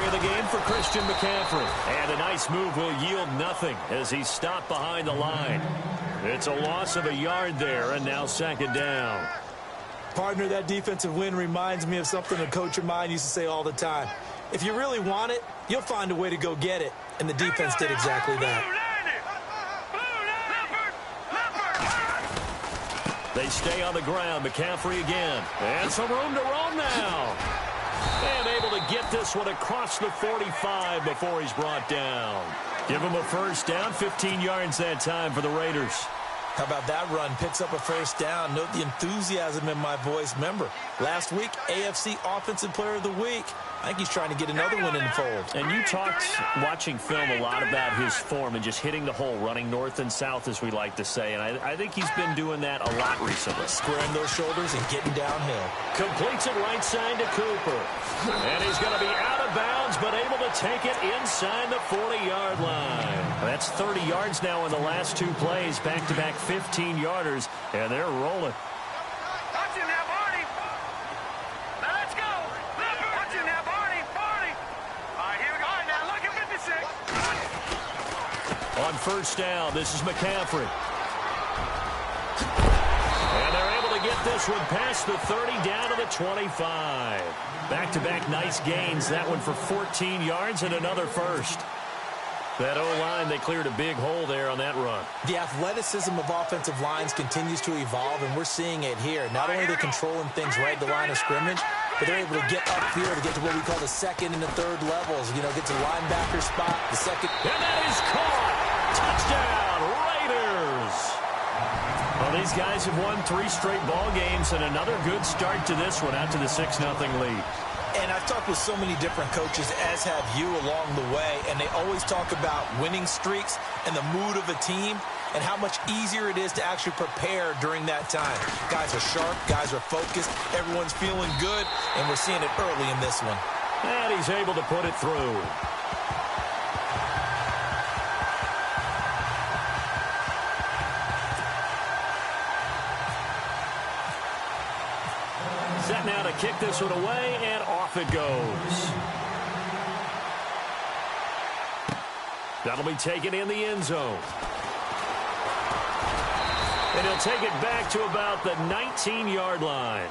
of the game for Christian McCaffrey. And a nice move will yield nothing as he's stopped behind the line. It's a loss of a yard there, and now second down. Partner, that defensive win reminds me of something a coach of mine used to say all the time. If you really want it, you'll find a way to go get it. And the defense did exactly that. They stay on the ground. McCaffrey again. And some room to roam now. And able to get this one across the 45 before he's brought down. Give him a first down. 15 yards that time for the Raiders. How about that run? Picks up a first down. Note the enthusiasm in my voice. Remember, last week, AFC Offensive Player of the Week. I think he's trying to get another one in the fold. And you talked, watching film, a lot about his form and just hitting the hole, running north and south, as we like to say. And I think he's been doing that a lot recently. Squaring those shoulders and getting downhill. Completes it right side to Cooper. And he's going to be out of bounds, but able to take it inside the 40-yard line. That's 30 yards now in the last two plays. Back-to-back 15-yarders, and they're rolling. On first down, this is McCaffrey. And they're able to get this one past the 30 down to the 25. Back-to-back nice gains. That one for 14 yards and another first. That O-line, they cleared a big hole there on that run. The athleticism of offensive lines continues to evolve, and we're seeing it here. Not only are they controlling things right at the line of scrimmage, but they're able to get upfield to get to what we call the second and the third levels. You know, get to the linebacker spot, the second. And that is caught. Touchdown, Raiders. Well, these guys have won 3 straight ball games, and another good start to this one out to the 6-0 lead. And I've talked with so many different coaches, as have you, along the way, and they always talk about winning streaks and the mood of a team and how much easier it is to actually prepare during that time. Guys are sharp, guys are focused, everyone's feeling good, and we're seeing it early in this one. And he's able to put it through. Set now to kick this one away, and off it goes. That'll be taken in the end zone. And he'll take it back to about the 19-yard line.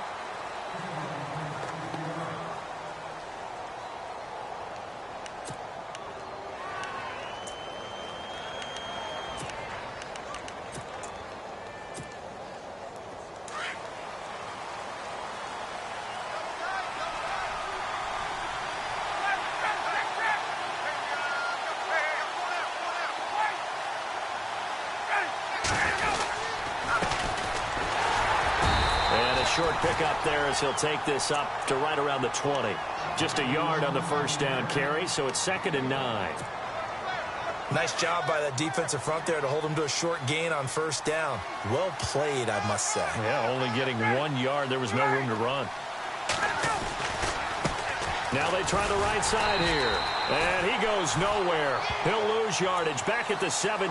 Short pickup there as he'll take this up to right around the 20. Just a yard on the first down carry, so it's 2nd and 9. Nice job by that defensive front there to hold him to a short gain on first down. Well played, I must say. Yeah, only getting 1 yard. There was no room to run. Now they try the right side here. And he goes nowhere. He'll lose yardage back at the 17.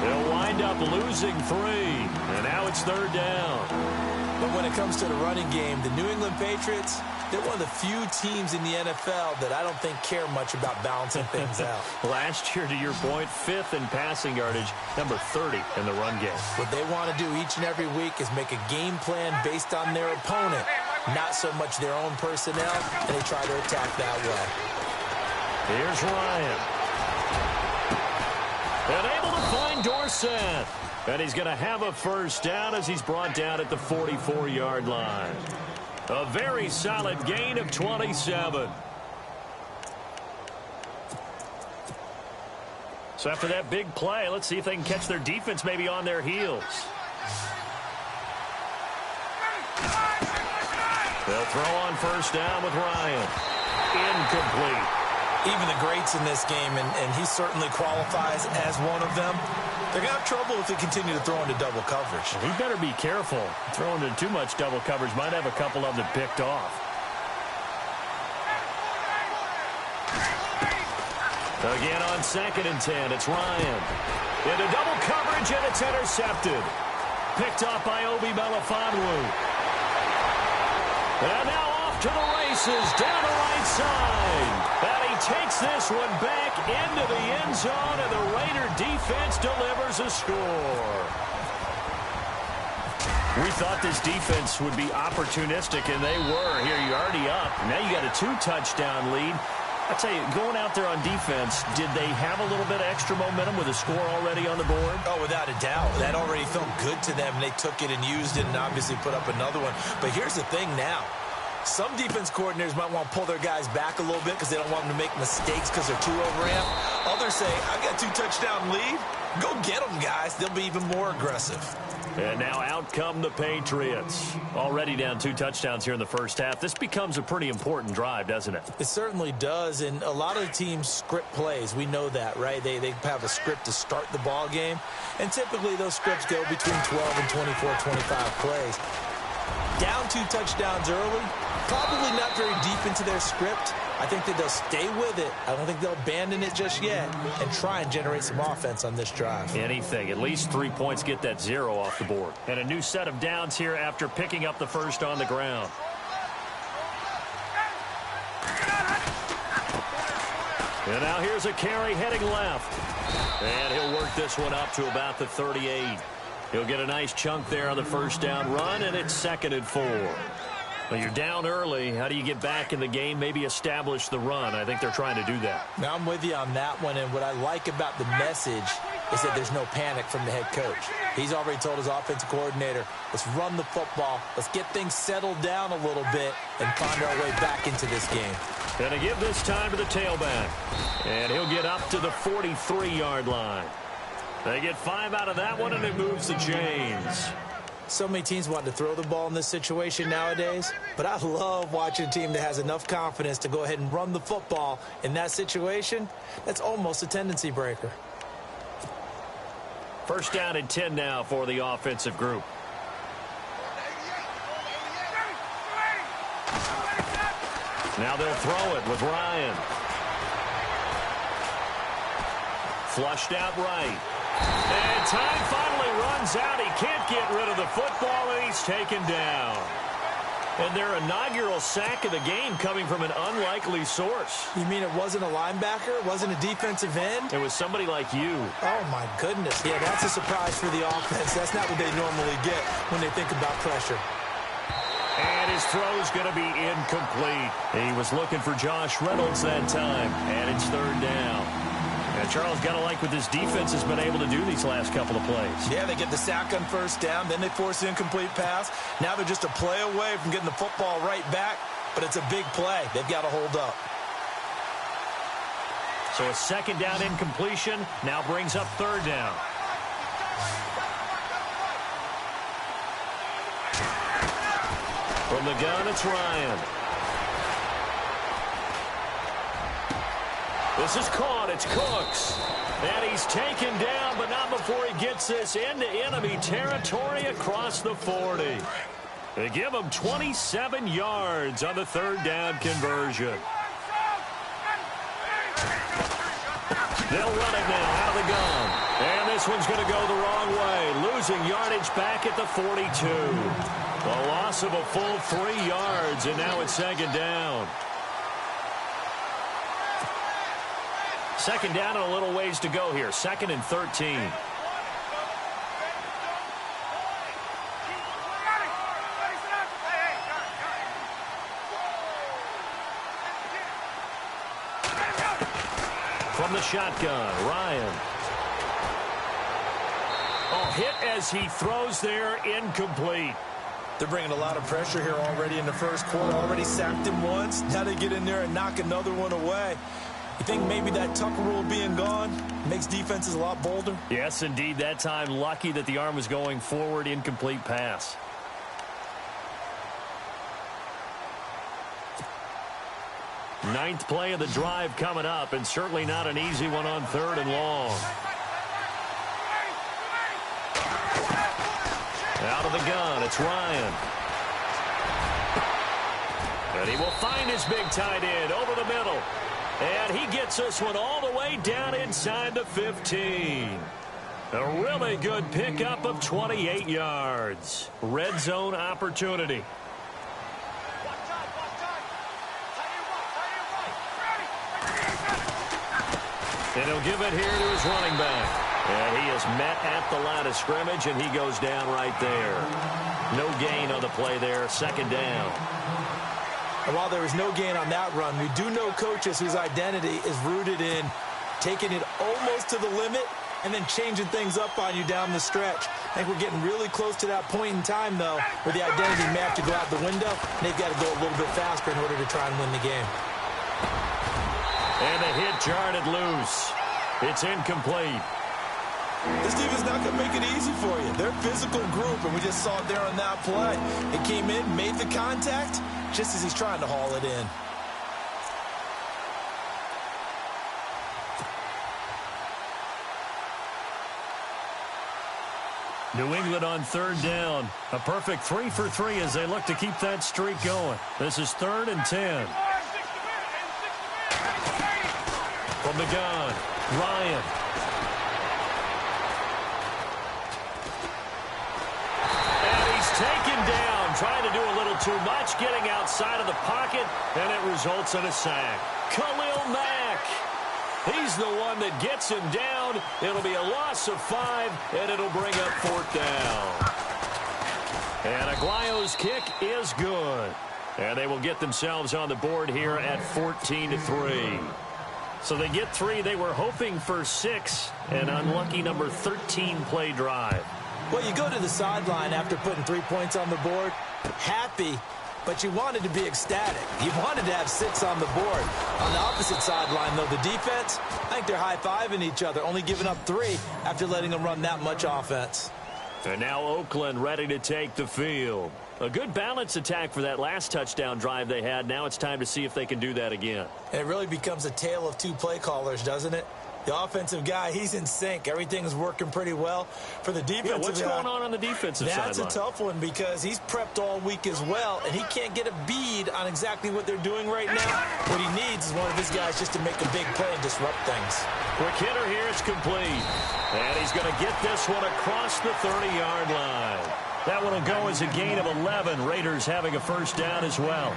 He'll wind up losing 3. And now it's 3rd down. But when it comes to the running game, the New England Patriots, they're one of the few teams in the NFL that I don't think care much about balancing things out. Last year, to your point, 5th in passing yardage, number 30 in the run game. What they want to do each and every week is make a game plan based on their opponent, not so much their own personnel, and they try to attack that way. Here's Ryan. And able to find Dorsett. And he's going to have a first down as he's brought down at the 44-yard line. A very solid gain of 27. So after that big play, let's see if they can catch their defense maybe on their heels. They'll throw on first down with Ryan. Incomplete. Even the greats in this game, and he certainly qualifies as one of them, they're going to have trouble if they continue to throw into double coverage. He better be careful. Throwing into too much double coverage might have a couple of them picked off. Again on 2nd and 10, it's Ryan. Into double coverage, and it's intercepted. Picked off by Obi Melifonwu. And now off to the races, down the right side. takes this one back into the end zone, and the Raider defense delivers a score. We thought this defense would be opportunistic, and they were. Here, you're already up. Now you got a 2-touchdown lead. I tell you, going out there on defense, did they have a little bit of extra momentum with a score already on the board? Oh, without a doubt. That already felt good to them. They took it and used it and obviously put up another one. But here's the thing now. Some defense coordinators might want to pull their guys back a little bit because they don't want them to make mistakes because they're too overamped. Others say, I've got a 2-touchdown lead. Go get them, guys. They'll be even more aggressive. And now out come the Patriots. Already down 2 touchdowns here in the first half. This becomes a pretty important drive, doesn't it? It certainly does, and a lot of the teams script plays. We know that, right? They have a script to start the ball game, and typically those scripts go between 12 and 24, 25 plays. Down 2 touchdowns early, probably not very deep into their script. I think that they'll stay with it. I don't think they'll abandon it just yet and try and generate some offense on this drive. Anything. At least 3 points, get that 0 off the board. And a new set of downs here after picking up the first on the ground. And now here's a carry heading left. And he'll work this one up to about the 38. He'll get a nice chunk there on the first down run, and it's 2nd and 4. Well, you're down early. How do you get back in the game, maybe establish the run? I think they're trying to do that. Now, I'm with you on that one, and what I like about the message is that there's no panic from the head coach. He's already told his offensive coordinator, let's run the football, let's get things settled down a little bit and find our way back into this game. Going to give this time to the tailback, and he'll get up to the 43-yard line. They get 5 out of that one, and it moves the chains. So many teams want to throw the ball in this situation nowadays, but I love watching a team that has enough confidence to go ahead and run the football in that situation. That's almost a tendency breaker. First down and 10 now for the offensive group. Now they'll throw it with Ryan. Flushed out right. And time finally runs out. He can't get rid of the football, and he's taken down. And their inaugural sack of the game coming from an unlikely source. You mean it wasn't a linebacker? It wasn't a defensive end? It was somebody like you. Oh, my goodness. Yeah, that's a surprise for the offense. That's not what they normally get when they think about pressure. And his throw's going to be incomplete. He was looking for Josh Reynolds that time, and it's 3rd down. And Charles, got to like what this defense has been able to do these last couple of plays. Yeah, they get the sack on first down, then they force the incomplete pass. Now they're just a play away from getting the football right back, but it's a big play. They've got to hold up. So a 2nd down incompletion now brings up 3rd down. From the gun, it's Ryan. This is caught. It's Cooks. And he's taken down, but not before he gets this into enemy territory across the 40. They give him 27 yards on the 3rd down conversion. They'll run it now out of the gun. And this one's going to go the wrong way, losing yardage back at the 42. A loss of a full 3 yards, and now it's 2nd down. 2nd down and a little ways to go here. 2nd and 13. From the shotgun, Ryan. Oh, hit as he throws there, incomplete. They're bringing a lot of pressure here already in the first quarter. Already sacked him once. Now they get in there and knock another one away. You think maybe that Tucker rule being gone makes defenses a lot bolder? Yes, indeed. That time, lucky that the arm was going forward, incomplete pass. Ninth play of the drive coming up, and certainly not an easy one on 3rd and long. Out of the gun, it's Ryan. And he will find his big tight end over the middle. And he gets this one all the way down inside the 15. A really good pickup of 28 yards. Red zone opportunity. And he'll give it here to his running back. And he is met at the line of scrimmage, and he goes down right there. No gain on the play there, second down. And while there was no gain on that run, we do know coaches whose identity is rooted in taking it almost to the limit and then changing things up on you down the stretch. I think we're getting really close to that point in time, though, where the identity may have to go out the window, and they've got to go a little bit faster in order to try and win the game. And the hit jarred it loose. It's incomplete. This defense not going to make it easy for you. They're a physical group, and we just saw it there on that play. It came in, made the contact, just as he's trying to haul it in. New England on third down. A perfect 3 for 3 as they look to keep that streak going. This is 3rd and 10. From the gun, Ryan. And he's taken down, trying to do a little too much, getting outside of the pocket, and it results in a sack. Khalil Mack. He's the one that gets him down. It'll be a loss of 5, and it'll bring up 4th down. And Aguayo's kick is good. And they will get themselves on the board here at 14-3. So they get 3. They were hoping for 6. An unlucky number 13 play drive. Well, you go to the sideline after putting 3 points on the board, happy, but you wanted to be ecstatic. You wanted to have 6 on the board. On the opposite sideline, though, the defense, I think they're high-fiving each other, only giving up 3 after letting them run that much offense. And now Oakland ready to take the field. A good balance attack for that last touchdown drive they had. Now it's time to see if they can do that again. And it really becomes a tale of 2 play callers, doesn't it? The offensive guy, he's in sync. Everything's working pretty well. For the defensive guy, what's going on the defensive side? That's a tough one because he's prepped all week as well, and he can't get a bead on exactly what they're doing right now. What he needs is one of his guys just to make a big play and disrupt things. Quick hitter here, it's complete. And he's going to get this one across the 30-yard line. That one will go as a gain of 11. Raiders having a first down as well.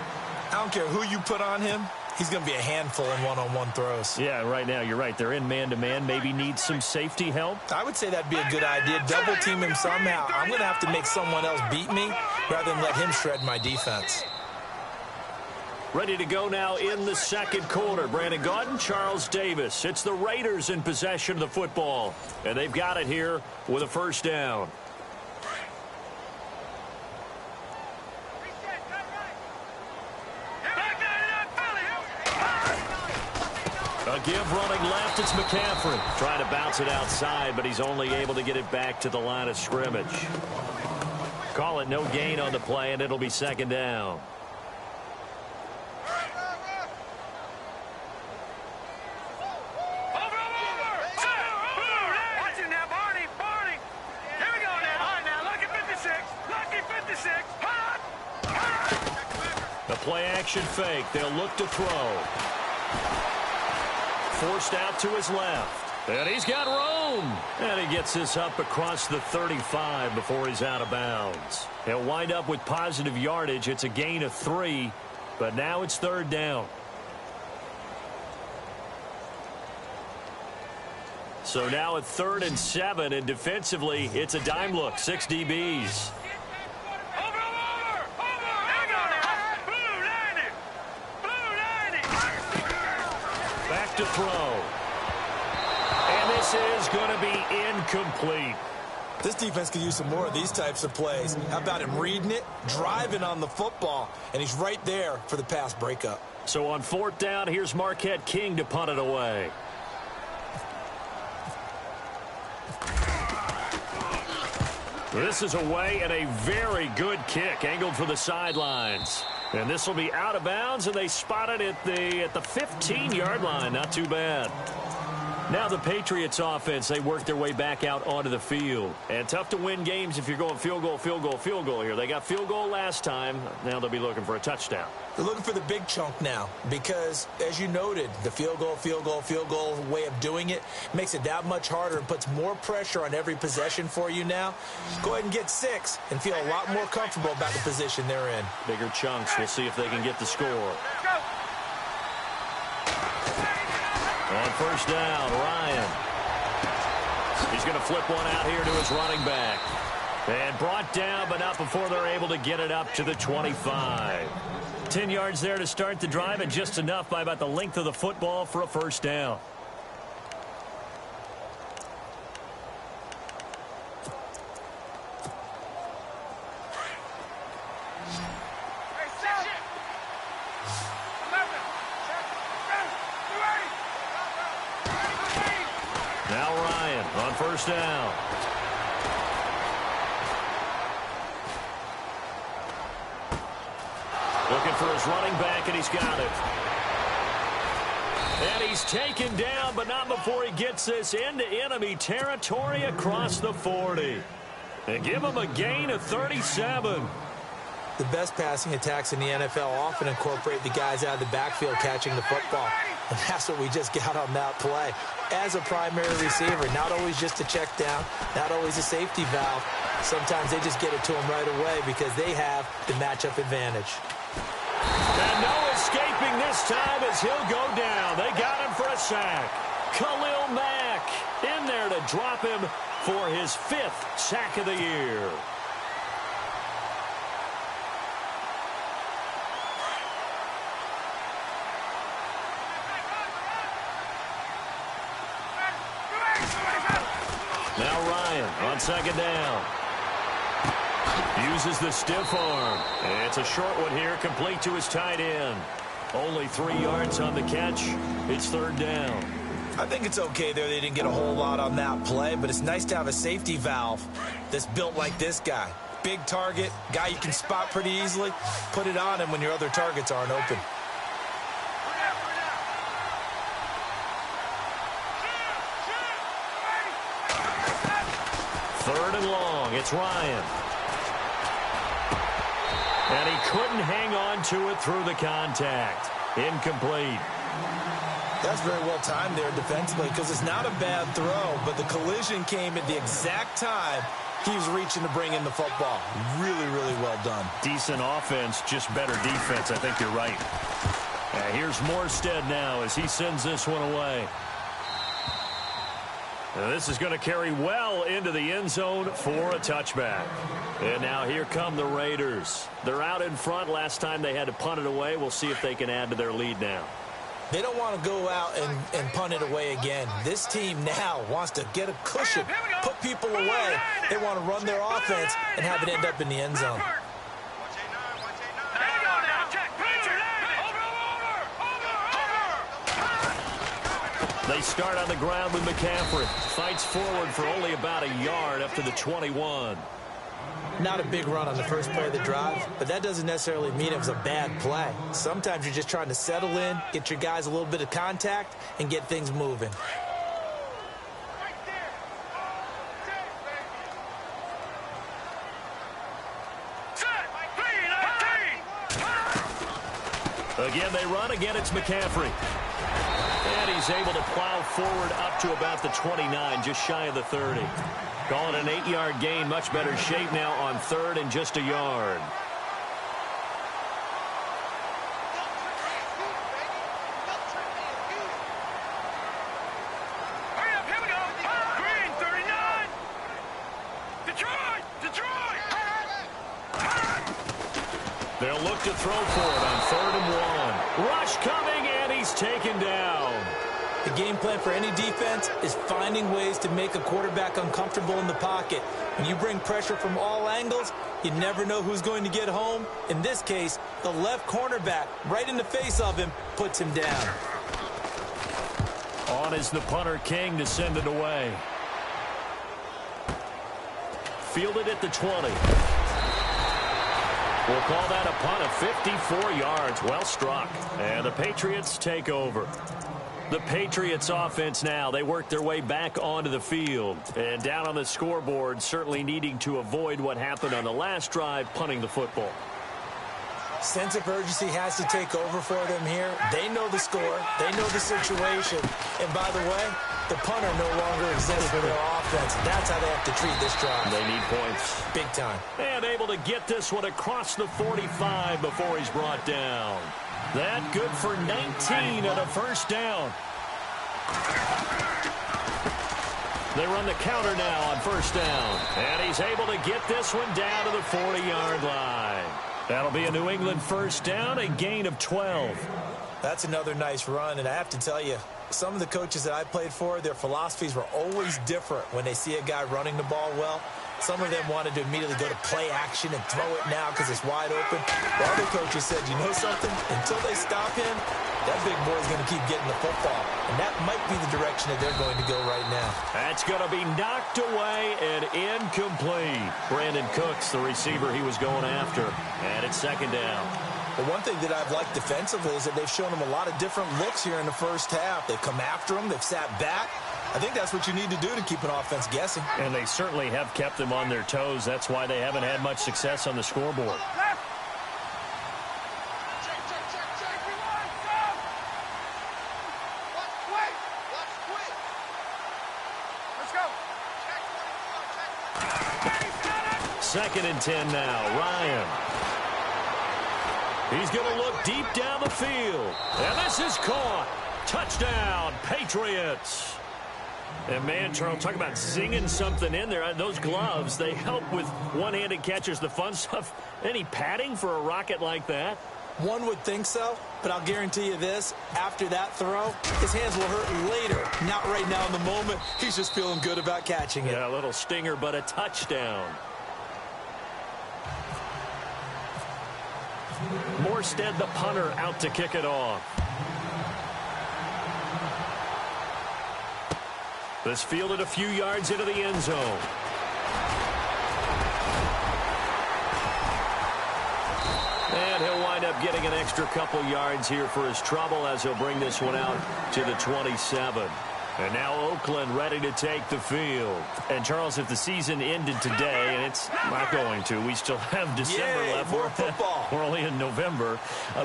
I don't care who you put on him. He's going to be a handful in one-on-one throws. Yeah, right now, you're right. They're in man-to-man. Maybe need some safety help. I would say that'd be a good idea. Double-team him somehow. I'm going to have to make someone else beat me rather than let him shred my defense. Ready to go now in the second quarter. Brandon Gaudin, Charles Davis. It's the Raiders in possession of the football. And they've got it here with a first down. A give running left, it's McCaffrey. Trying to bounce it outside, but he's only able to get it back to the line of scrimmage. Call it no gain on the play, and it'll be second down. The play action fake. They'll look to throw. Forced out to his left. And he's got room. And he gets this up across the 35 before he's out of bounds. He'll wind up with positive yardage. It's a gain of 3, but now it's third down. So now at 3rd and 7, and defensively, it's a dime look. 6 DBs. Back to throw. And this is going to be incomplete. This defense could use some more of these types of plays. How about him reading it, driving on the football, and he's right there for the pass breakup. So on 4th down, here's Marquette King to punt it away. This is away, and a very good kick angled for the sidelines. And this will be out of bounds, and they spot it at the 15-yard line. Not too bad. Now the Patriots offense, they work their way back out onto the field. And tough to win games if you're going field goal, field goal, field goal here. They got field goal last time. Now they'll be looking for a touchdown. They're looking for the big chunk now because, as you noted, the field goal way of doing it makes it that much harder and puts more pressure on every possession for you now. Go ahead and get 6 and feel a lot more comfortable about the position they're in. Bigger chunks. We'll see if they can get the score. On first down, Ryan. He's going to flip one out here to his running back. And brought down, but not before they're able to get it up to the 25. 10 yards there to start the drive, and just enough by about the length of the football for a first down. Now Ryan on first down. Looking for his running back, and he's got it. And he's taken down, but not before he gets this into enemy territory across the 40. And give him a gain of 37. The best passing attacks in the NFL often incorporate the guys out of the backfield catching the football. And that's what we just got on that play. As a primary receiver, not always just a check down, not always a safety valve. Sometimes they just get it to him right away because they have the matchup advantage. And no escaping this time as he'll go down. They got him for a sack. Khalil Mack in there to drop him for his 5th sack of the year. Now Ryan on second down. Uses the stiff arm. And it's a short one here, complete to his tight end. Only 3 yards on the catch. It's third down. I think it's okay there. They didn't get a whole lot on that play, but it's nice to have a safety valve that's built like this guy. Big target, guy you can spot pretty easily. Put it on him when your other targets aren't open. Third and long. It's Ryan. And he couldn't hang on to it through the contact. Incomplete. That's very well timed there defensively because it's not a bad throw, but the collision came at the exact time he was reaching to bring in the football. Really, really well done. Decent offense, just better defense. I think you're right. Here's Morstead now as he sends this one away. Now this is going to carry well into the end zone for a touchback. And now here come the Raiders. They're out in front. Last time they had to punt it away. We'll see if they can add to their lead now. They don't want to go out and punt it away again. This team now wants to get a cushion, put people away. They want to run their offense and have it end up in the end zone. They start on the ground with McCaffrey. Fights forward for only about a yard up to the 21. Not a big run on the first play of the drive, but that doesn't necessarily mean it was a bad play. Sometimes you're just trying to settle in, get your guys a little bit of contact, and get things moving. Again, they run. Again, it's McCaffrey. And he's able to plow forward up to about the 29, just shy of the 30. Calling an 8-yard gain, much better shape now on third and just a yard. Hurry up, here we go. Green, 39. Detroit. They'll look to throw for it on 3rd and 1. Rush coming, and he's taken down. The game plan for any defense is finding ways to make a quarterback uncomfortable in the pocket. When you bring pressure from all angles, you never know who's going to get home. In this case, the left cornerback, right in the face of him, puts him down. On is the punter, King, to send it away. Fielded at the 20. We'll call that a punt of 54 yards. Well struck. And the Patriots take over. The Patriots offense now, they work their way back onto the field. And down on the scoreboard, certainly needing to avoid what happened on the last drive, punting the football. Sense of urgency has to take over for them here. They know the score. They know the situation. And by the way, the punter no longer exists for their offense. That's how they have to treat this drive. They need points. Big time. And able to get this one across the 45 before he's brought down. That good for 19 at a first down. They run the counter now on first down. And he's able to get this one down to the 40-yard line. That'll be a New England first down, a gain of 12. That's another nice run, and I have to tell you, some of the coaches that I played for, their philosophies were always different when they see a guy running the ball well. Some of them wanted to immediately go to play action and throw it now because it's wide open. The other coaches said, you know something? Until they stop him, that big boy's going to keep getting the football. And that might be the direction that they're going to go right now. That's going to be knocked away and incomplete. Brandon Cooks, the receiver he was going after. And it's second down. But one thing that I've liked defensively is that they've shown them a lot of different looks here in the first half. They've come after them. They've sat back. I think that's what you need to do to keep an offense guessing. And they certainly have kept them on their toes. That's why they haven't had much success on the scoreboard. Second and 10 now. Ryan. He's going to look deep down the field. And this is caught. Touchdown, Patriots. And, man, Charles, talk about zinging something in there. Those gloves, they help with one-handed catches, the fun stuff. Any padding for a rocket like that? One would think so, but I'll guarantee you this. After that throw, his hands will hurt later. Not right now in the moment. He's just feeling good about catching it. Yeah, a little stinger, but a touchdown. Morstead, the punter, out to kick it off. This fielded a few yards into the end zone. And he'll wind up getting an extra couple yards here for his trouble as he'll bring this one out to the 27. And now Oakland ready to take the field. And, Charles, if the season ended today, and it's not going to, we still have December left. More football. We're only in November.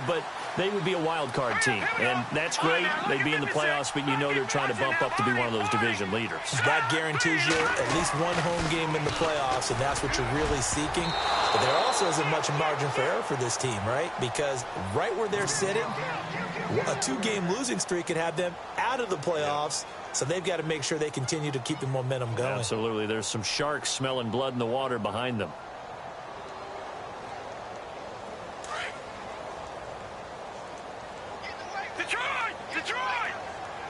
But they would be a wild card team. And that's great. They'd be in the playoffs, but you know they're trying to bump up to be one of those division leaders. That guarantees you at least one home game in the playoffs, and that's what you're really seeking. But there also isn't much margin for error for this team, right? Because right where they're sitting, a two-game losing streak could have them out of the playoffs. So they've got to make sure they continue to keep the momentum going. Absolutely. There's some sharks smelling blood in the water behind them. Detroit! Detroit!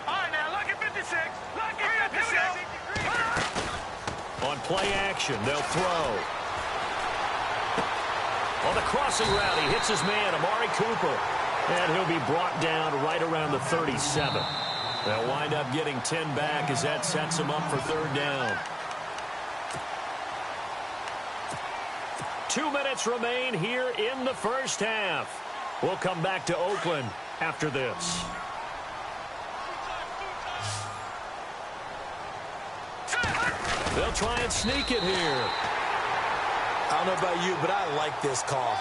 All right, now, look at 56. Look at 56. On play action, they'll throw. On the crossing route, he hits his man, Amari Cooper. And he'll be brought down right around the 37. They'll wind up getting 10 back as that sets them up for third down. 2 minutes remain here in the first half. We'll come back to Oakland after this. They'll try and sneak it here. I don't know about you, but I like this call.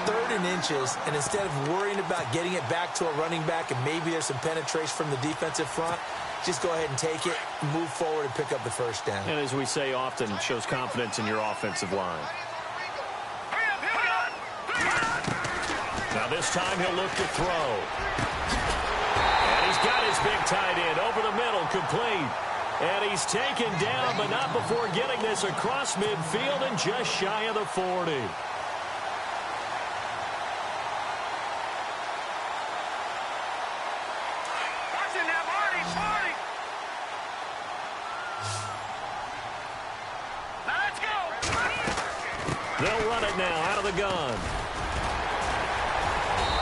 3rd and inches, and instead of worrying about getting it back to a running back and maybe there's some penetration from the defensive front, just go ahead and take it, move forward, and pick up the first down. And as we say often, it shows confidence in your offensive line. Now this time he'll look to throw. And he's got his big tight end over the middle, complete. And he's taken down, but not before getting this across midfield and just shy of the 40. They'll run it now out of the gun.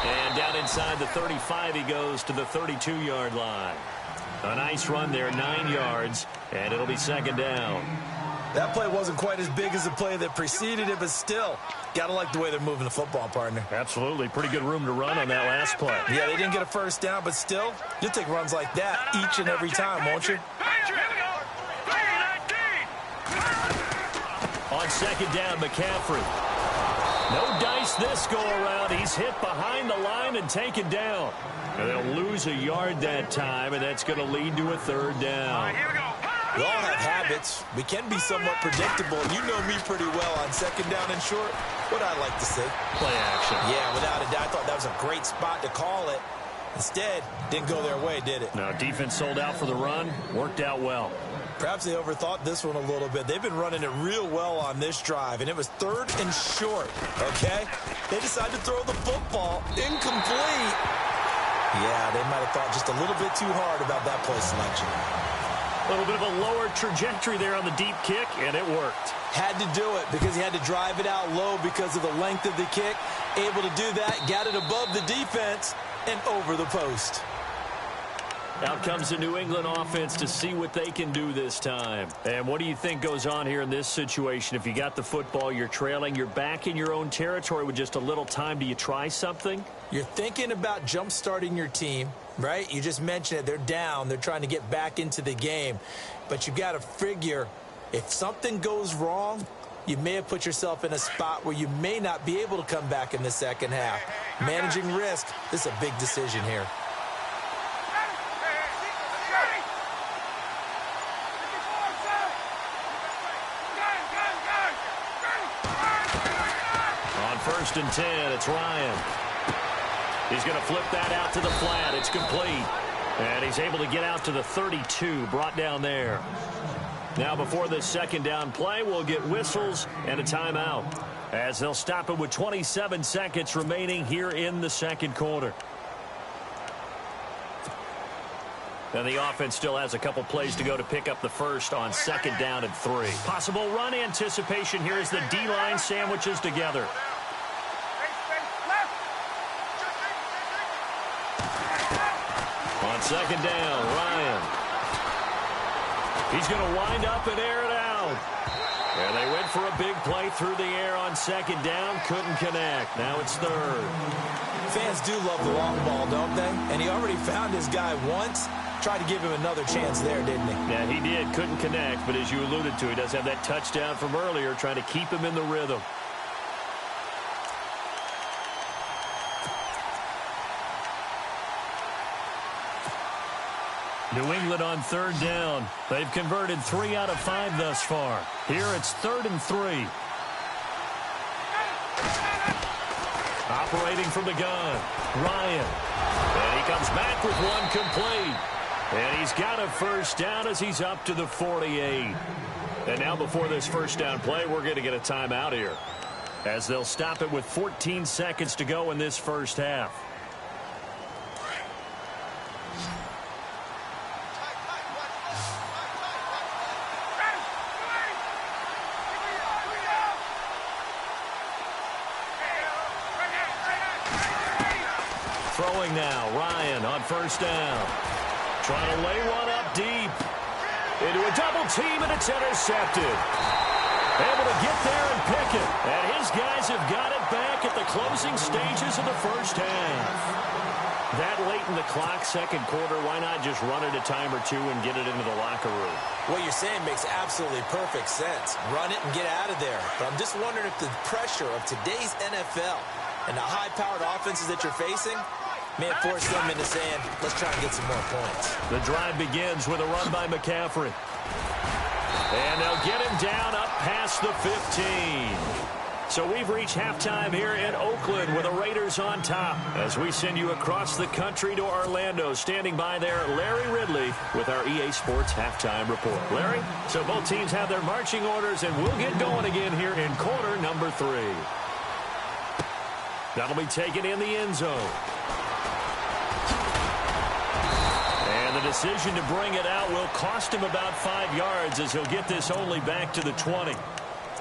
And down inside the 35, he goes to the 32-yard line. A nice run there, 9 yards, and it'll be second down. That play wasn't quite as big as the play that preceded it, but still, got to like the way they're moving the football, partner. Absolutely. Pretty good room to run on that last play. Yeah, they didn't get a first down, but still, you'll take runs like that each and every time, won't you? On second down, McCaffrey. No dice this go-around. He's hit behind the line and taken down. And they'll lose a yard that time, and that's going to lead to a third down. We all have habits. We can be somewhat predictable. You know me pretty well on second down and short. What I like to see. Play action. Yeah, without a doubt. I thought that was a great spot to call it. Instead, didn't go their way, did it? No, defense sold out for the run. Worked out well. Perhaps they overthought this one a little bit. They've been running it real well on this drive, and it was 3rd and short, okay? They decided to throw the football. Incomplete. Yeah, they might have thought just a little bit too hard about that play selection. A little bit of a lower trajectory there on the deep kick, and it worked. Had to do it because he had to drive it out low because of the length of the kick. Able to do that, got it above the defense and over the post. Out comes the New England offense to see what they can do this time. And what do you think goes on here in this situation? If you got the football, you're trailing, you're back in your own territory with just a little time. Do you try something? You're thinking about jump-starting your team, right? You just mentioned it. They're down. They're trying to get back into the game. But you've got to figure if something goes wrong, you may have put yourself in a spot where you may not be able to come back in the second half. Managing risk, this is a big decision here. On 1st and 10, it's Ryan. He's going to flip that out to the flat. It's complete. And he's able to get out to the 32, brought down there. Now before this second down play, we'll get whistles and a timeout, as they'll stop it with 27 seconds remaining here in the second quarter. And the offense still has a couple plays to go to pick up the first on 2nd down and 3. Possible run anticipation here as the D-line sandwiches together. On 2nd down, Ryan. He's going to wind up and air it out. And they went for a big play through the air on 2nd down. Couldn't connect. Now it's 3rd. Fans do love the long ball, don't they? And he already found his guy once. Tried to give him another chance there, didn't he? Yeah, he did. Couldn't connect. But as you alluded to, he does have that touchdown from earlier, trying to keep him in the rhythm. New England on 3rd down. They've converted 3 out of 5 thus far. Here it's 3rd and 3. Operating from the gun, Ryan. And he comes back with one complete. And he's got a first down as he's up to the 48. And now before this first down play, we're going to get a timeout here, as they'll stop it with 14 seconds to go in this first half. Throwing now, Ryan on 1st down. Trying to lay one up deep. Into a double team, and it's intercepted. Able to get there and pick it. And his guys have got it back at the closing stages of the first half. That late in the clock, second quarter, why not just run it a time or two and get it into the locker room? What you're saying makes absolutely perfect sense. Run it and get out of there. But I'm just wondering if the pressure of today's NFL and the high-powered offenses that you're facing may have forced them into saying, let's try and get some more points. The drive begins with a run by McCaffrey. And they'll get him down up past the 15. So we've reached halftime here in Oakland with the Raiders on top, as we send you across the country to Orlando. Standing by there, Larry Ridley with our EA Sports Halftime Report. Larry, so both teams have their marching orders, and we'll get going again here in quarter number 3. That'll be taken in the end zone. And the decision to bring it out will cost him about 5 yards, as he'll get this only back to the 20.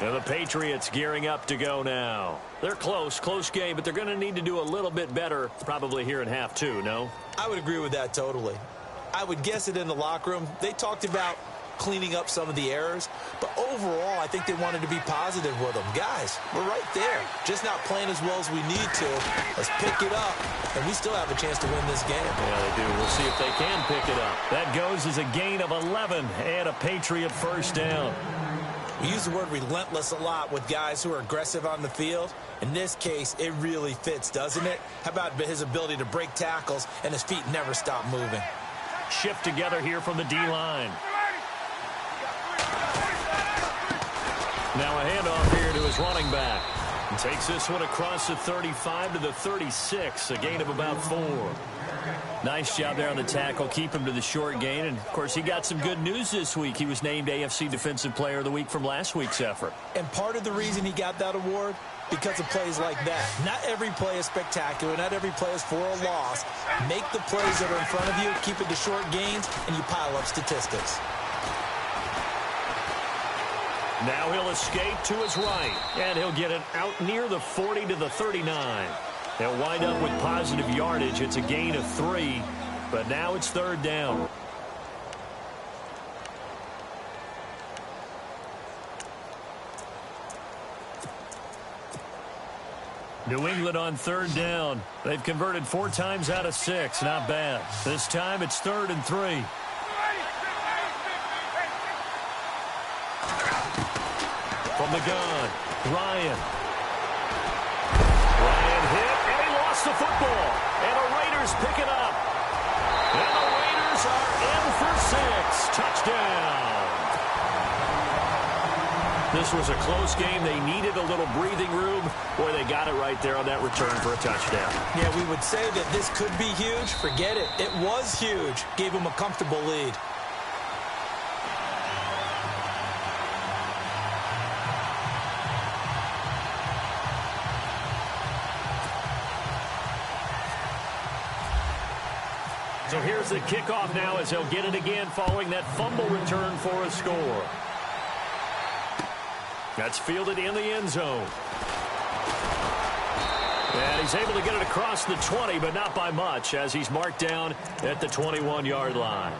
And the Patriots gearing up to go now. They're close game, but they're going to need to do a little bit better probably here in half 2, no? I would agree with that totally. I would guess it in the locker room. They talked about cleaning up some of the errors, but overall, I think they wanted to be positive with them. Guys, we're right there. Just not playing as well as we need to. Let's pick it up, and we still have a chance to win this game. Yeah, they do. We'll see if they can pick it up. That goes as a gain of 11 and a Patriot first down. We use the word relentless a lot with guys who are aggressive on the field. In this case, it really fits, doesn't it? How about his ability to break tackles and his feet never stop moving? Shift together here from the D-line. Now a handoff here to his running back. And takes this one across the 35 to the 36, a gain of about 4. Nice job there on the tackle. Keep him to the short gain. And, of course, he got some good news this week. He was named AFC Defensive Player of the Week from last week's effort. And part of the reason he got that award, because of plays like that. Not every play is spectacular. Not every play is for a loss. Make the plays that are in front of you, keep it to short gains, and you pile up statistics. Now he'll escape to his right, and he'll get it out near the 40 to the 39. They'll wind up with positive yardage. It's a gain of 3, but now it's 3rd down. New England on 3rd down. They've converted 4 times out of 6. Not bad. This time it's 3rd and 3. From the gun, Ryan hit, and he lost the football. And the Raiders pick it up. And the Raiders are in for 6. Touchdown. This was a close game. They needed a little breathing room. Boy, they got it right there on that return for a touchdown. Yeah, we would say that this could be huge. Forget it. It was huge. Gave them a comfortable lead. So here's the kickoff now as they'll get it again following that fumble return for a score. That's fielded in the end zone. And he's able to get it across the 20, but not by much as he's marked down at the 21-yard line.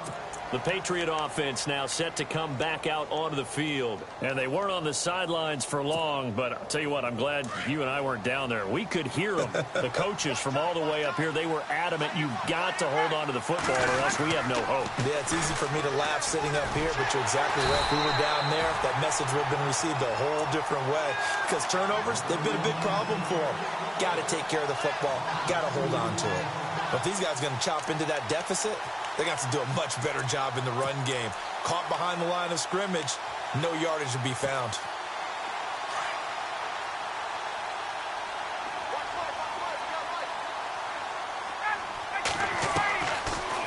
The Patriot offense now set to come back out onto the field. And they weren't on the sidelines for long, but I'll tell you what, I'm glad you and I weren't down there. We could hear them. The coaches from all the way up here, they were adamant. You've got to hold on to the football or else we have no hope. Yeah, it's easy for me to laugh sitting up here, but you're exactly right. If we were down there, that message would have been received a whole different way. Because turnovers, they've been a big problem for them. Got to take care of the football. Got to hold on to it. But if these guys are going to chop into that deficit, they're going to have to do a much better job in the run game. Caught behind the line of scrimmage, no yardage to be found.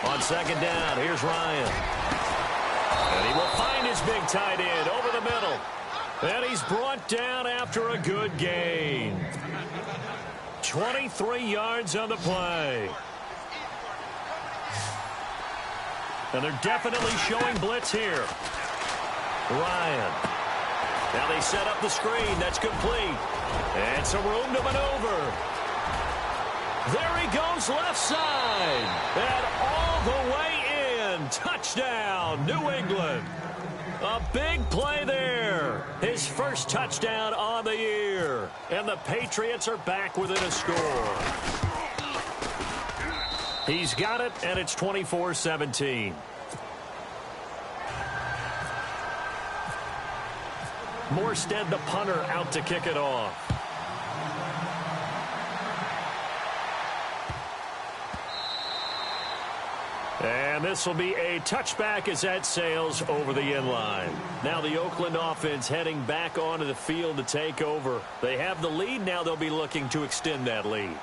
On 2nd down, here's Ryan. And he will find his big tight end over the middle. And he's brought down after a good gain. 23 yards on the play. And they're definitely showing blitz here. Ryan. Now they set up the screen. That's complete. And some room to maneuver. There he goes left side. And all the way in. Touchdown, New England. A big play there. His first touchdown on the year. And the Patriots are back within a score. He's got it, and it's 24-17. Morstead, the punter, out to kick it off. And this will be a touchback as that sails over the end line. Now the Oakland offense heading back onto the field to take over. They have the lead. Now they'll be looking to extend that lead.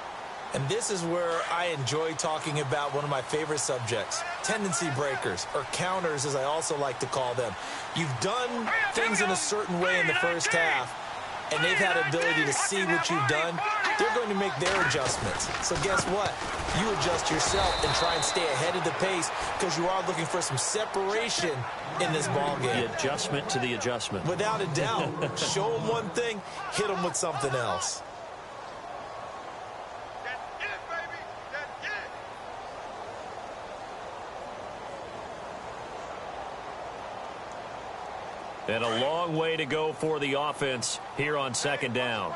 And this is where I enjoy talking about one of my favorite subjects, tendency breakers, or counters as I also like to call them. You've done things in a certain way in the first half, and they've had ability to see what you've done. They're going to make their adjustments. So guess what? You adjust yourself and try and stay ahead of the pace because you are looking for some separation in this ball game. The adjustment to the adjustment. Without a doubt. Show them one thing, hit them with something else. And a long way to go for the offense here on 2nd down.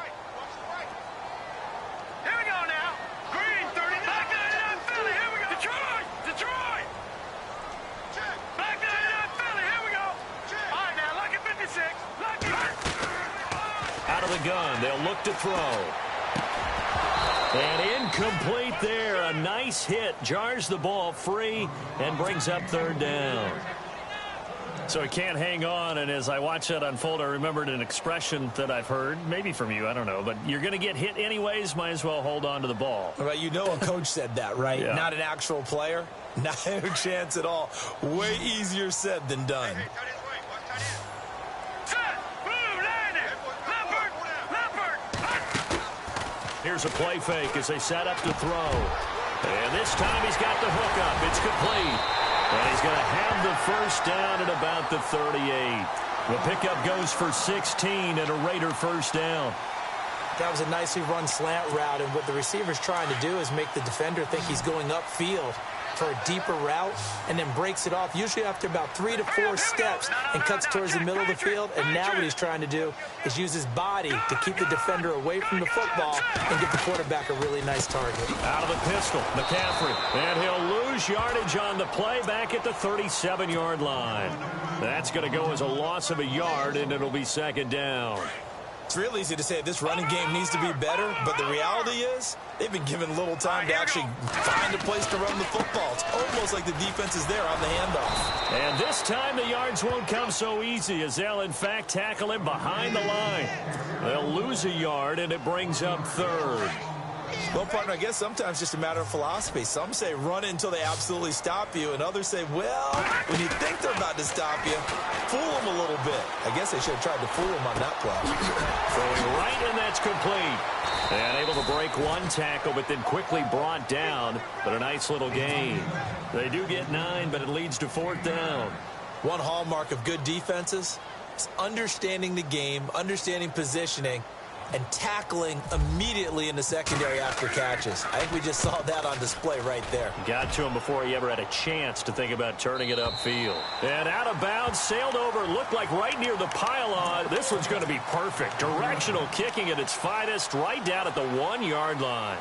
Here we go now. Green, 39. Back 99 Philly. Here we go. Detroit. Back 99 Philly. Here we go. All right, now, lucky 56. Lucky. Out of the gun. They'll look to throw. And incomplete there. A nice hit. Jars the ball free and brings up 3rd down. So he can't hang on, and as I watch that unfold, I remembered an expression that I've heard, maybe from you, I don't know, but you're going to get hit anyways, might as well hold on to the ball. Well, you know a coach said that, right? Yeah. Not an actual player. Not a chance at all. Way easier said than done. Here's a play fake as they set up to throw. And this time he's got the hook up. It's complete. And he's going to have the first down at about the 38. The pickup goes for 16 and a Raider first down. That was a nicely run slant route, and what the receiver's trying to do is make the defender think he's going upfield for a deeper route and then breaks it off, usually after about 3 to 4 steps, and cuts towards the middle of the field. And now what he's trying to do is use his body to keep the defender away from the football and give the quarterback a really nice target. Out of the pistol, McCaffrey. And he'll lose yardage on the play back at the 37-yard line. That's going to go as a loss of a yard, and it'll be second down. It's real easy to say this running game needs to be better, but the reality is they've been given little time to actually find a place to run the football. It's almost like the defense is there on the handoff. And this time the yards won't come so easy as they'll, in fact, tackle him behind the line. They'll lose a yard, and it brings up third. Well, partner, I guess sometimes it's just a matter of philosophy. Some say run it until they absolutely stop you, and others say, well, when you think they're about to stop you, fool them a little bit. I guess they should have tried to fool them on that play. Throwing right, and that's complete. And able to break one tackle, but then quickly brought down. But a nice little gain. They do get 9, but it leads to fourth down. One hallmark of good defenses is understanding the game, understanding positioning, and tackling immediately in the secondary after catches. I think we just saw that on display right there. Got to him before he ever had a chance to think about turning it upfield. And out of bounds, sailed over, looked like right near the pylon. This one's going to be perfect. Directional kicking at its finest, right down at the 1-yard line.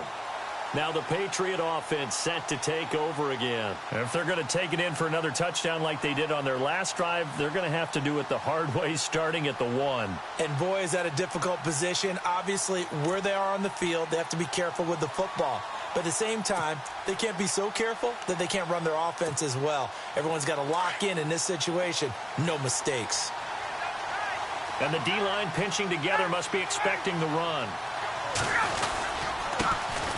Now the Patriot offense set to take over again. If they're going to take it in for another touchdown like they did on their last drive, they're going to have to do it the hard way, starting at the 1. And boy, is that a difficult position. Obviously, where they are on the field, they have to be careful with the football. But at the same time, they can't be so careful that they can't run their offense as well. Everyone's got to lock in this situation. No mistakes. And the D-line pinching together must be expecting the run.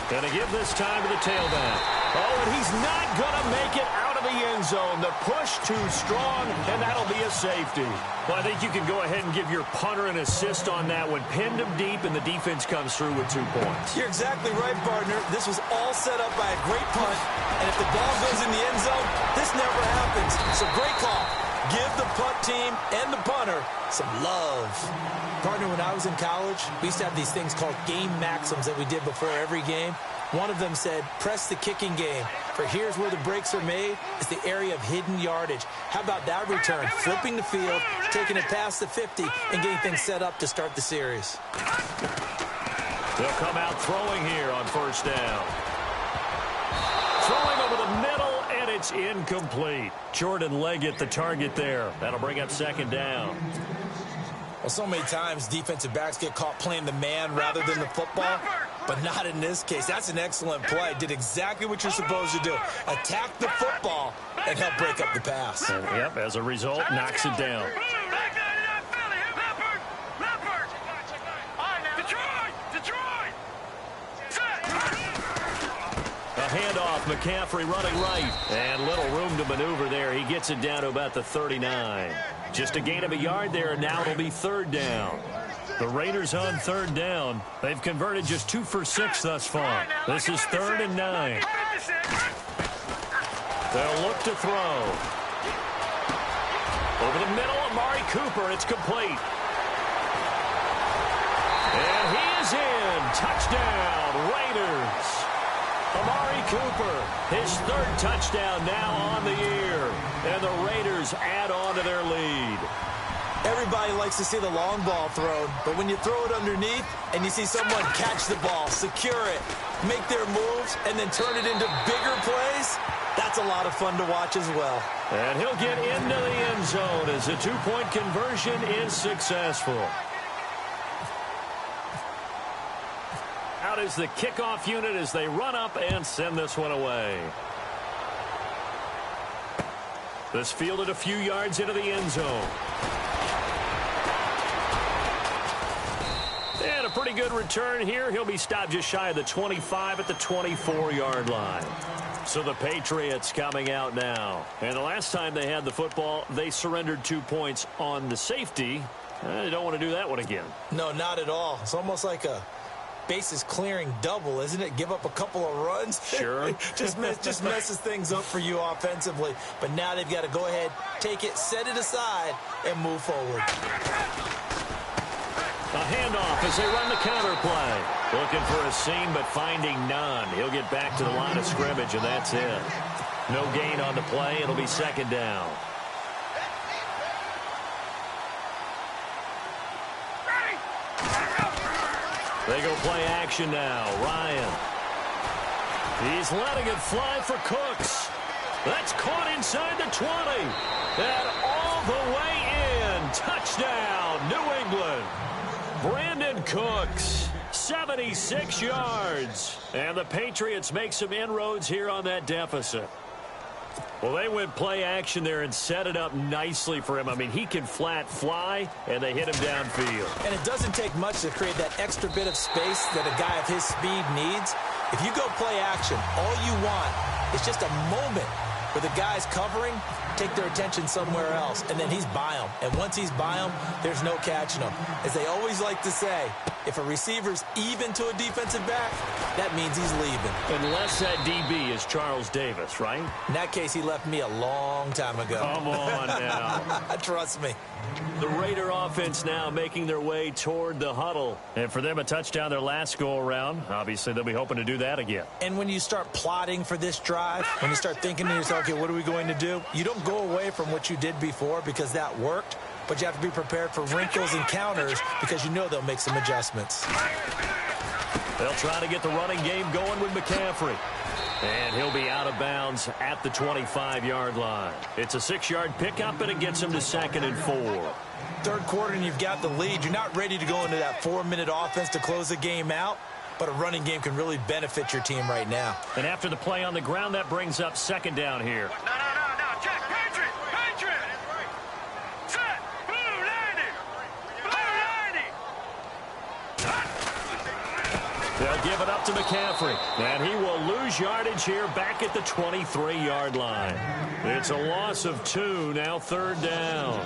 Gonna give this time to the tailback. Oh, and he's not gonna make it out of the end zone. The push too strong, and that'll be a safety. Well, I think you can go ahead and give your punter an assist on that one. Pinned him deep, and the defense comes through with 2 points. You're exactly right, partner. This was all set up by a great punt, and if the ball goes in the end zone, this never happens. So great call. Give the punt team and the punter some love. Partner, when I was in college, we used to have these things called game maxims that we did before every game. One of them said, press the kicking game, for here's where the breaks are made. It's the area of hidden yardage. How about that return? Flipping the field, taking it past the 50, and getting things set up to start the series. They'll come out throwing here on first down. Throwing over the middle, and it's incomplete. Jordan Leggett, the target there. That'll bring up second down. Well, so many times defensive backs get caught playing the man rather than the football, but not in this case. That's an excellent play. Did exactly what you're supposed to do. Attack the football and help break up the pass. And, yep, as a result, knocks it down. A handoff, McCaffrey running right. And little room to maneuver there. He gets it down to about the 39. Just a gain of a yard there, and now it'll be third down. The Raiders on third down. They've converted just 2 for 6 thus far. This is 3rd and 9. They'll look to throw. Over the middle, Amari Cooper. It's complete. And he is in. Touchdown, Raiders. Amari Cooper, his 3rd touchdown now on the year. And the Raiders add on to their lead. Everybody likes to see the long ball thrown, but when you throw it underneath and you see someone catch the ball, secure it, make their moves, and then turn it into bigger plays, that's a lot of fun to watch as well. And he'll get into the end zone as the 2-point conversion is successful. Out is the kickoff unit as they run up and send this one away. This fielded a few yards into the end zone. And a pretty good return here. He'll be stopped just shy of the 25 at the 24-yard line. So the Patriots coming out now. And the last time they had the football, they surrendered 2 points on the safety. They don't want to do that one again. No, not at all. It's almost like a bases clearing double, isn't it? Give up a couple of runs. Sure. just messes things up for you offensively. But now they've got to go ahead, take it, set it aside, and move forward. A handoff as they run the counter play. Looking for a seam, but finding none. He'll get back to the line of scrimmage, and that's it. No gain on the play. It'll be second down. They go play action now. Ryan. He's letting it fly for Cooks. That's caught inside the 20. And all the way in. Touchdown, New England. Brandon Cooks, 76 yards. And the Patriots make some inroads here on that deficit. Well, they went play action there and set it up nicely for him. I mean, he can flat fly, and they hit him downfield. And it doesn't take much to create that extra bit of space that a guy of his speed needs. If you go play action, all you want is just a moment where the guy's covering, take their attention somewhere else, and then he's by him. And once he's by him, there's no catching him. As they always like to say, if a receiver's even to a defensive back, that means he's leaving. Unless that DB is Charles Davis, right? In that case, he left me a long time ago. Come on now. Trust me. The Raider offense now making their way toward the huddle. And for them, a touchdown their last go-around. Obviously, they'll be hoping to do that again. And when you start plotting for this drive, when you start thinking to yourself, okay, what are we going to do? You don't go away from what you did before because that worked, but you have to be prepared for wrinkles and counters because you know they'll make some adjustments. They'll try to get the running game going with McCaffrey. And he'll be out of bounds at the 25-yard line. It's a 6-yard pickup, and it gets him to 2nd and 4. Third quarter, and you've got the lead. You're not ready to go into that 4-minute offense to close the game out, but a running game can really benefit your team right now. And after the play on the ground, that brings up second down here. No. Check. Patriot. Set. Blue 90. They'll give it up to McCaffrey. And he will lose yardage here back at the 23-yard line. It's a loss of 2, now 3rd down.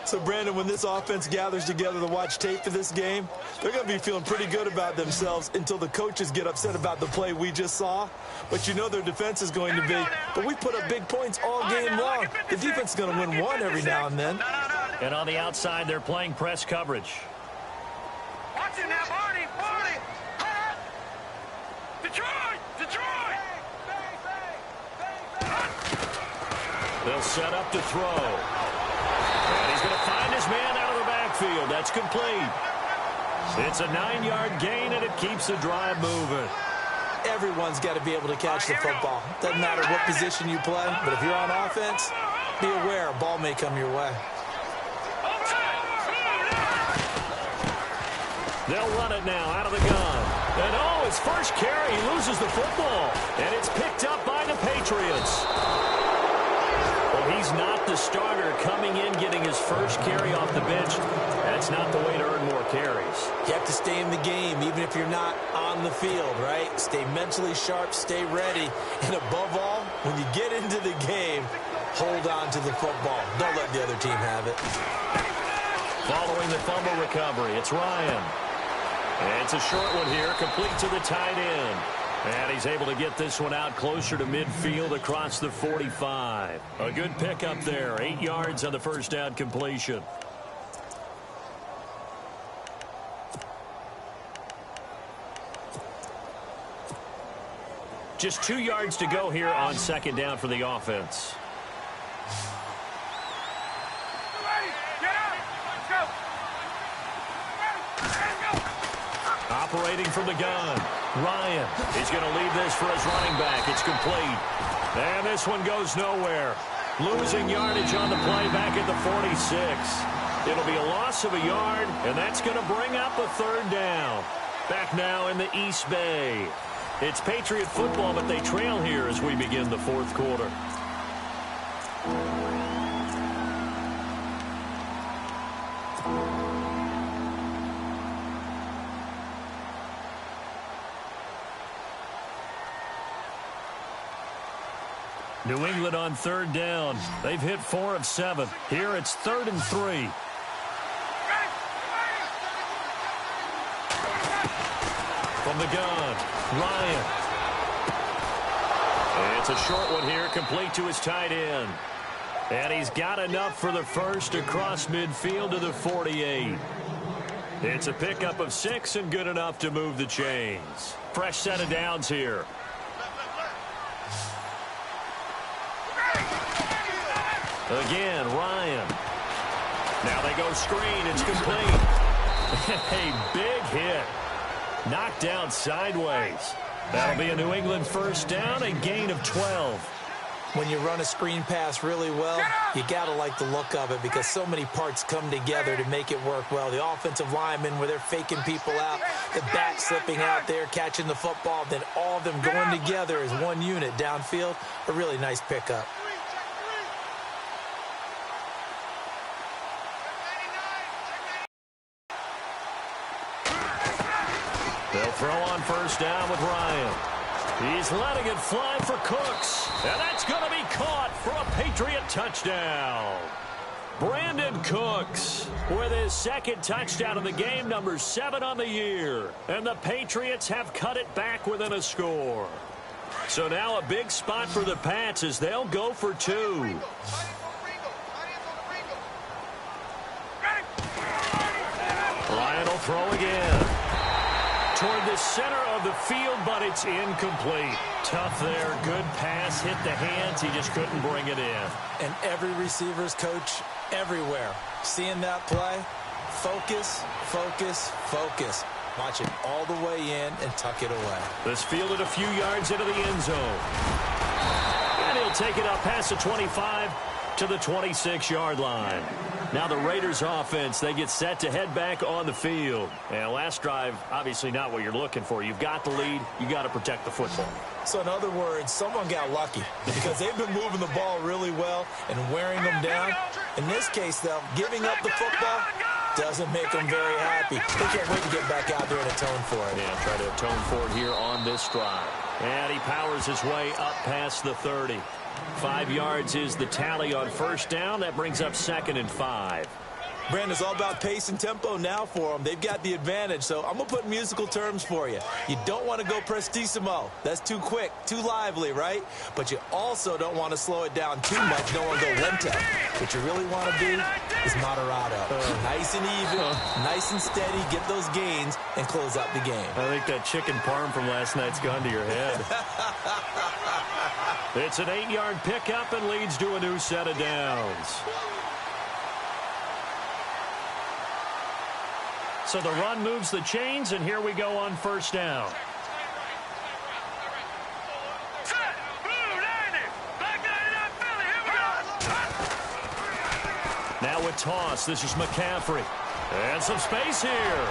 So, Brandon, when this offense gathers together to watch tape for this game, they're going to be feeling pretty good about themselves until the coaches get upset about the play we just saw. But you know their defense is going to be. But we put up big points all game long. The defense is going to win one every now and then. And on the outside, they're playing press coverage. Watch it now, Barney. Detroit. They'll set up to throw. And he's going to find his man out of the backfield. That's complete. It's a 9-yard gain, and it keeps the drive moving. Everyone's got to be able to catch the football. Doesn't matter what position you play, but if you're on offense, be aware a ball may come your way. They'll run it now out of the gun. And his first carry, he loses the football. And it's picked up by the Patriots. Well, he's not the starter coming in, getting his first carry off the bench. That's not the way to earn more carries. You have to stay in the game, even if you're not on the field, right? Stay mentally sharp, stay ready. And above all, when you get into the game, hold on to the football. Don't let the other team have it. Following the fumble recovery, it's Ryan. And it's a short one here, complete to the tight end. And he's able to get this one out closer to midfield across the 45. A good pickup there, 8 yards on the first down completion. Just 2 yards to go here on second down for the offense. Operating from the gun, Ryan is going to leave this for his running back. It's complete. And this one goes nowhere. Losing yardage on the play back at the 46. It'll be a loss of a yard, and that's going to bring up a third down. Back now in the East Bay. It's Patriot football, but they trail here as we begin the fourth quarter. New England on third down. They've hit 4 of 7. Here it's 3rd and 3. From the gun, Ryan. It's a short one here, complete to his tight end. And he's got enough for the first across midfield to the 48. It's a pickup of 6 and good enough to move the chains. Fresh set of downs here. Again, Ryan. Now they go screen. It's complete. A big hit. Knocked down sideways. That'll be a New England first down, a gain of 12. When you run a screen pass really well, you got to like the look of it because so many parts come together to make it work well. The offensive linemen, where they're faking people out, the back slipping out there, catching the football, then all of them going together as one unit downfield. A really nice pickup. They'll throw on first down with Ryan. He's letting it fly for Cooks. And that's going to be caught for a Patriot touchdown. Brandon Cooks with his second touchdown of the game, number 7 on the year. And the Patriots have cut it back within a score. So now a big spot for the Pats as they'll go for 2. Ryan will throw again. Toward the center of the field, but it's incomplete. Tough there. Good pass. Hit the hands. He just couldn't bring it in. And every receiver's coach everywhere. Seeing that play, focus, focus, focus. Watch it all the way in and tuck it away. This fielded a few yards into the end zone. And he'll take it up past the 25 to the 26-yard line. Now the Raiders offense, they get set to head back on the field. And last drive, obviously not what you're looking for. You've got the lead. You got to protect the football. So in other words, someone got lucky because they've been moving the ball really well and wearing them down. In this case, though, giving up the football doesn't make them very happy. They can't wait to get back out there and atone for it. Yeah, try to atone for it here on this drive. And he powers his way up past the 30. 5 yards is the tally on first down. That brings up 2nd and 5. Brandon, it's all about pace and tempo now for them. They've got the advantage, so I'm going to put musical terms for you. You don't want to go prestissimo. That's too quick, too lively, right? But you also don't want to slow it down too much. You don't want to go lento. What you really want to do is moderato. Nice and even, nice and steady, get those gains, and close out the game. I think that chicken parm from last night's gone to your head. It's an 8-yard pickup and leads to a new set of downs. So the run moves the chains, and here we go on first down. Now with toss, this is McCaffrey. And some space here.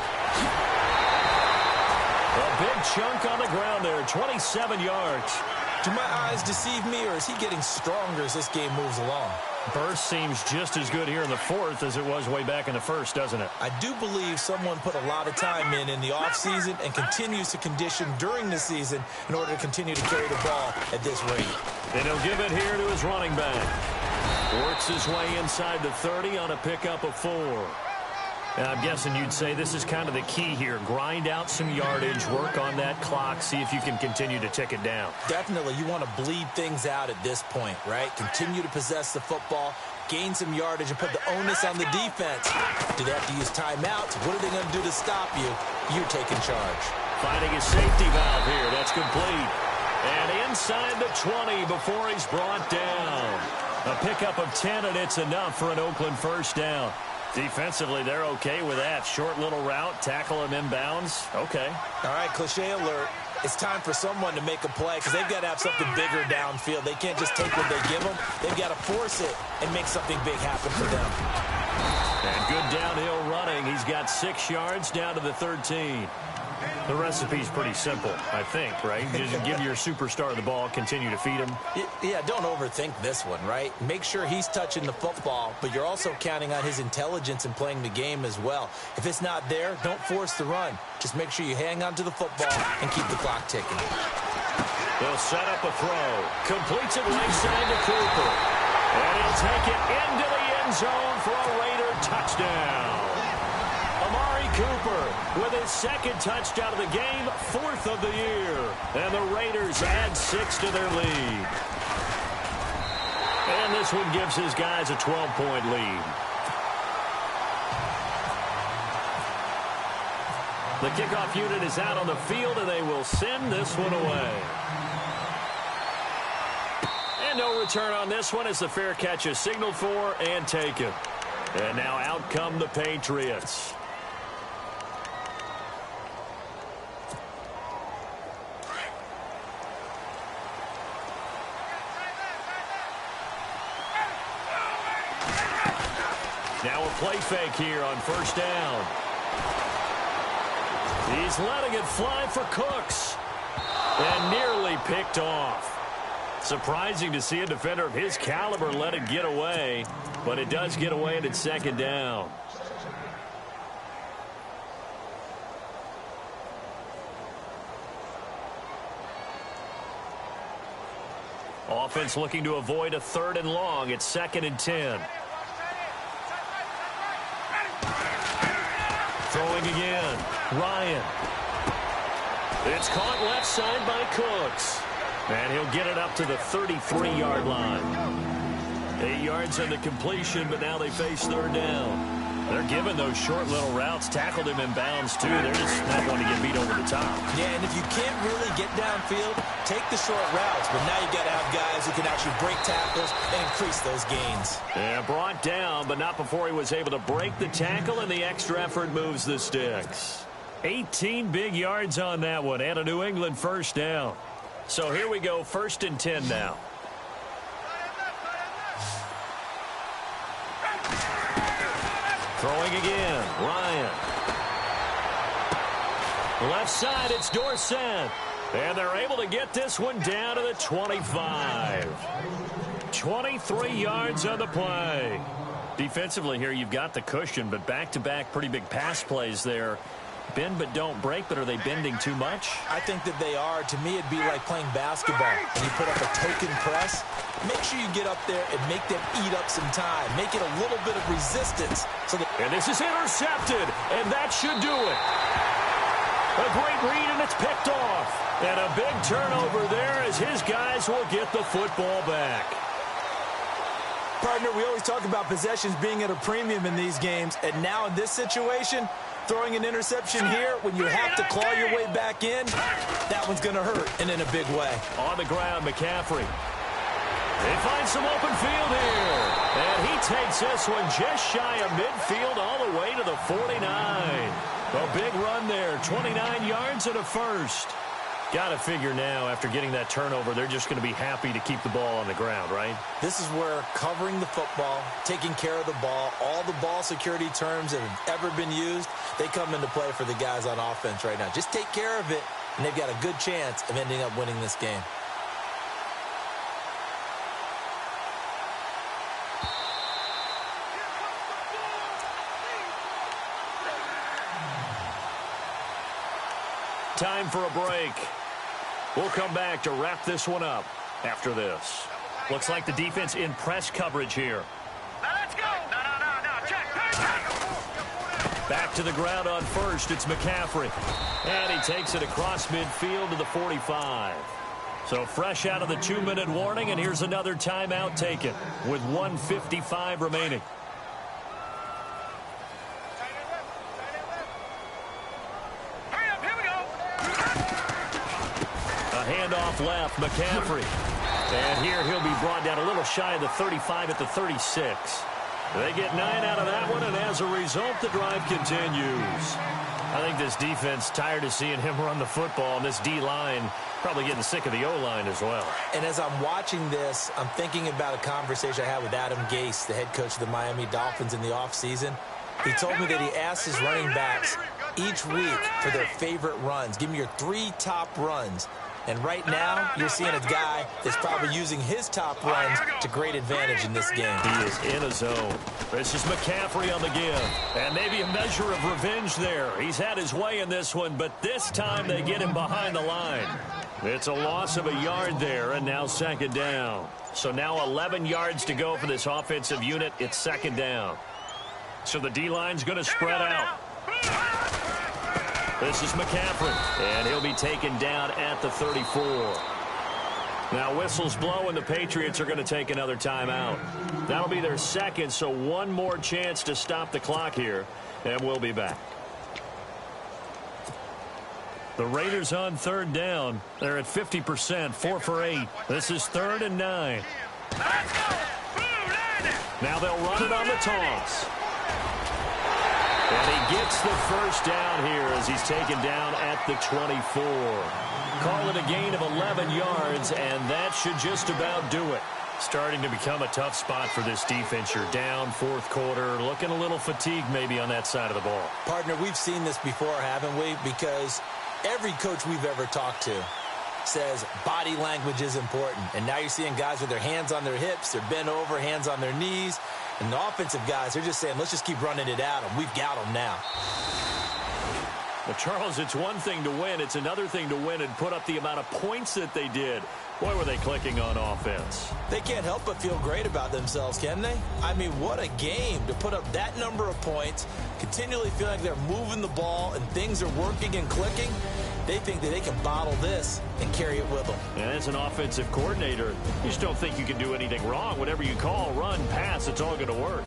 A big chunk on the ground there, 27 yards. Do my eyes deceive me, or is he getting stronger as this game moves along? Burst seems just as good here in the 4th as it was way back in the 1st, doesn't it? I do believe someone put a lot of time in the offseason and continues to condition during the season in order to continue to carry the ball at this rate. And he'll give it here to his running back. Works his way inside the 30 on a pickup of 4. And I'm guessing you'd say this is kind of the key here. Grind out some yardage, work on that clock, see if you can continue to tick it down. Definitely. You want to bleed things out at this point, right? Continue to possess the football, gain some yardage, and put the onus on the defense. Do they have to use timeouts? What are they going to do to stop you? You're taking charge. Finding a safety valve here. That's complete. And inside the 20 before he's brought down. A pickup of 10, and it's enough for an Oakland first down. Defensively, they're okay with that. Short little route, tackle him inbounds. Okay. All right, cliche alert. It's time for someone to make a play because they've got to have something bigger downfield. They can't just take what they give them. They've got to force it and make something big happen for them. And good downhill running. He's got 6 yards down to the 13. The recipe's pretty simple, I think, right? Just give your superstar the ball, continue to feed him. Yeah, don't overthink this one, right? Make sure he's touching the football, but you're also counting on his intelligence in playing the game as well. If it's not there, don't force the run. Just make sure you hang on to the football and keep the clock ticking. They'll set up a throw. Completes it right side to Cooper. And he'll take it into the end zone for a Raider touchdown. Amari Cooper with his second touchdown of the game, 4th of the year. And the Raiders add 6 to their lead. And this one gives his guys a 12-point lead. The kickoff unit is out on the field, and they will send this one away. And no return on this one as the fair catch is signaled for and taken. And now out come the Patriots. Now a play fake here on first down. He's letting it fly for Cooks. And nearly picked off. Surprising to see a defender of his caliber let it get away. But it does get away and it's second down. Offense looking to avoid a 3rd and long. It's 2nd and 10. Throwing again. Ryan. It's caught left side by Cooks. And he'll get it up to the 33-yard line. 8 yards on the completion, but now they face 3rd down. They're giving those short little routes. Tackled him in bounds, too. They're just not wanting to get beat over the top. Yeah, and if you can't really get downfield, take the short routes. But now you got to have guys who can actually break tackles and increase those gains. Yeah, brought down, but not before he was able to break the tackle, and the extra effort moves the sticks. 18 big yards on that one, and a New England first down. So here we go, 1st and 10 now. Throwing again, Ryan. Left side, it's Dorsett. And they're able to get this one down to the 25. 23 yards on the play. Defensively here, you've got the cushion, but back-to-back pretty big pass plays there. Bend but don't break, but are they bending too much? I think that they are. To me, it'd be like playing basketball. When you put up a token press, make sure you get up there and make them eat up some time. Make it a little bit of resistance. And this is intercepted, and that should do it. A great read, and it's picked off. And a big turnover there as his guys will get the football back. Partner, we always talk about possessions being at a premium in these games, and now in this situation, throwing an interception here when you have to claw your way back in, that one's going to hurt, and in a big way. On the ground, McCaffrey. They find some open field here. And he takes this one just shy of midfield all the way to the 49. A big run there, 29 yards and a first. Got to figure now, after getting that turnover, they're just going to be happy to keep the ball on the ground, right? This is where covering the football, taking care of the ball, all the ball security terms that have ever been used, they come into play for the guys on offense right now. Just take care of it, and they've got a good chance of ending up winning this game. Time for a break. We'll come back to wrap this one up after this. Looks like the defense in press coverage here. Now let's go. No. Check. Back to the ground on first. It's McCaffrey. And he takes it across midfield to the 45. So fresh out of the 2-minute warning, and here's another timeout taken with 1:55 remaining. Handoff left, McCaffrey. And here he'll be brought down a little shy of the 35 at the 36. They get 9 out of that one, and as a result, the drive continues. I think this defense tired of seeing him run the football, and this D-line probably getting sick of the O-line as well. And as I'm watching this, I'm thinking about a conversation I had with Adam Gase, the head coach of the Miami Dolphins in the offseason. He told me that he asked his running backs each week for their favorite runs. Give me your 3 top runs. And right now, you're seeing a guy that's probably using his top runs to great advantage in this game. He is in a zone. This is McCaffrey on the give. And maybe a measure of revenge there. He's had his way in this one, but this time they get him behind the line. It's a loss of a yard there, and now second down. So now 11 yards to go for this offensive unit. It's second down. So the D-line's going to spread out. This is McCaffrey, and he'll be taken down at the 34. Now whistles blow, and the Patriots are going to take another timeout. That'll be their second, so one more chance to stop the clock here, and we'll be back. The Raiders on third down. They're at 50%, 4 for 8. This is 3rd and 9. Now they'll run it on the toss. And he gets the first down here as he's taken down at the 24. Call it a gain of 11 yards, and that should just about do it. Starting to become a tough spot for this defense. You're down, fourth quarter, looking a little fatigued maybe on that side of the ball. Partner, we've seen this before, haven't we? Because every coach we've ever talked to says body language is important. And now you're seeing guys with their hands on their hips, they're bent over, hands on their knees. And the offensive guys, they're just saying, let's just keep running it at them. We've got them now. Well, Charles, it's one thing to win. It's another thing to win and put up the amount of points that they did. Boy, were they clicking on offense. They can't help but feel great about themselves, can they? I mean, what a game to put up that number of points, continually feel like they're moving the ball and things are working and clicking. They think that they can bottle this and carry it with them. And as an offensive coordinator, you just don't think you can do anything wrong. Whatever you call, run, pass, it's all going to work.